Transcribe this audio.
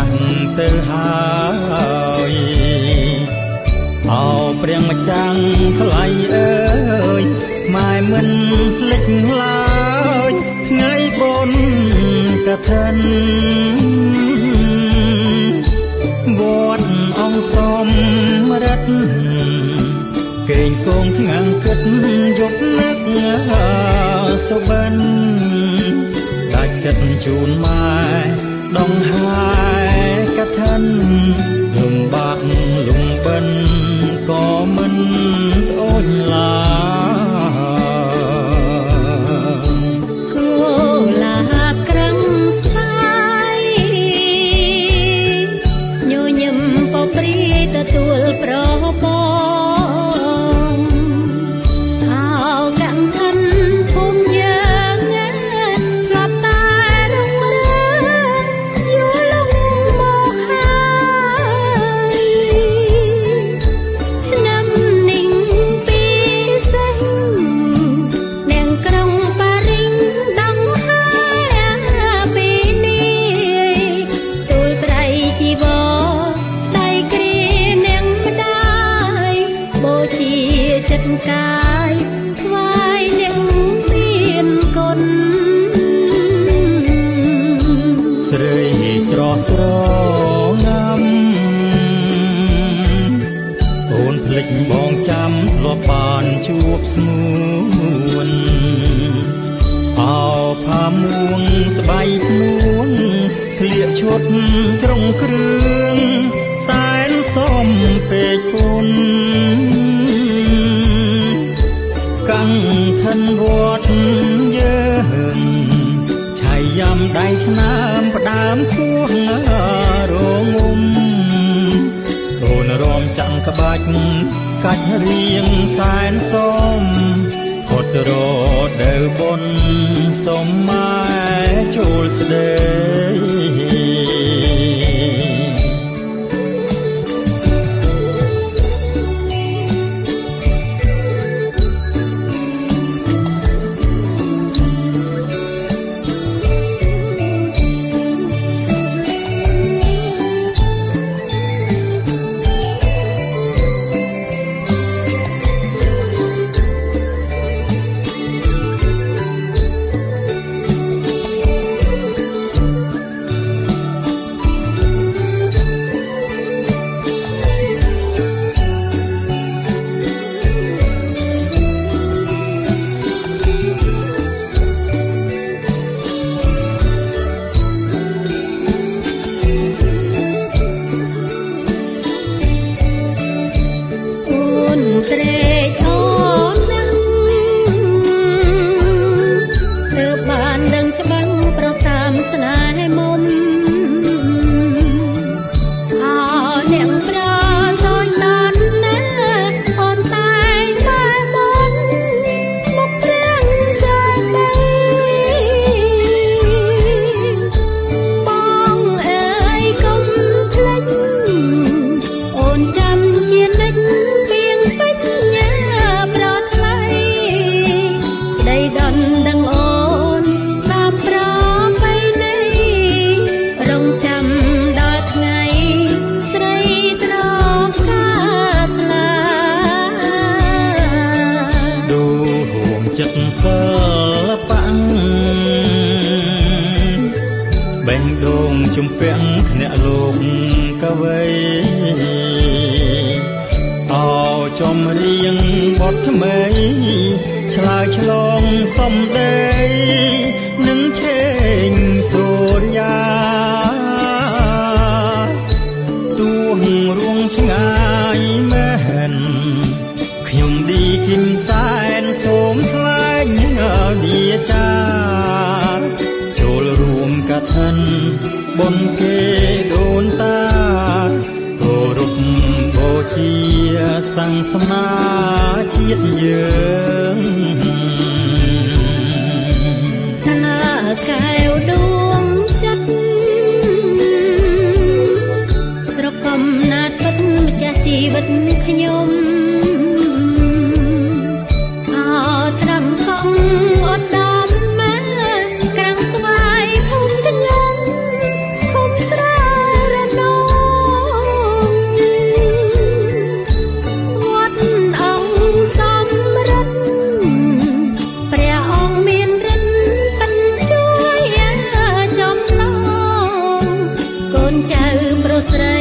ស់ទៅហើយអោព្រះម្ចាំងថ្លៃអើយម៉ែមិនភ្លេចឡើយថ្ងៃបុណ្យកឋិនវត្តអង្គសំរិទ្ធគេងគង់ថ្ងៃគិតយប់នឹកសុបិនដាច់ចិត្តជូនម៉ែដងហើយកឋិនលំបាក់លំបិនក៏មិនត្អូញឡើគួលាក្រឹងស្អាយញញឹមពព្រាយទទួលប្របងហៅកម្មឋិនភូមិយើងស្លាប់តែរងរើយូរលងមកហើយឆ្នាំនេះពីសេះនាងក្រុងប៉ារីសដងហើយពេលនេះទូលត្រៃជីវរដៃគ្រានាងម្ដាយបូជាចិត្តកាយថ្វាយនាងមានគុណស្រីស្រស់ស្រងាំអូនភ្លេចបងចាំធ្លាប់បានជួបស្នួនអោផាមួងស្បៃភ្នួងស្លៀកឈុតត្រង់គ្រឿងសែនសមពេកពុនកាំងឋិនវត្តយើងឆៃយ៉ាំដៃឆ្នាំផ្ដើមគោះរងំអូនរំចាំងក្បាច់កាច់រៀងសែនសមផុតរដូវបុណ្យសូមម៉ែចូលស្ដីត្រេកអរណាស់ទើបបានដឹងច្បាស់ប្រតាមស្នេហ៍មុំអោអ្នកប្រាតូចតាន់ណាអូនតែងបែបមុនមកព្រាំងចាំដីបងអើយកុំភ្លេចអូនចាំជានិច្ចដនដឹងអូនតាមប្រពៃណីរងចាំដល់ថ្ងៃស្រីត្រកាស្លាដូរួមចិត្តសិល្បៈបេះដូងជំពាក់ភ្នាក់លោកកវីអោចំរៀងបទថ្មីឆ្លើយឆ្លងសំដីនឹងឆេងសូរិយាទួងរួងឆ្ងាយមែនខ្ញុំឌីគឹមសែនសូមថ្លែងវាចាចូលរួមកឋិនបុណ្យគេដូនតាគោរពបូជាសង្ឃសមាជាតិយើងកែវដួងចិត្តស្រកំណាត់ពិតម្ចាស់ជីវិតខ្ញុំអោត្រាំខំអត់ដំម៉ែក្រាំងស្វាយភូមិខ្ញុំឃុំស្រែ ប្រុសស្រី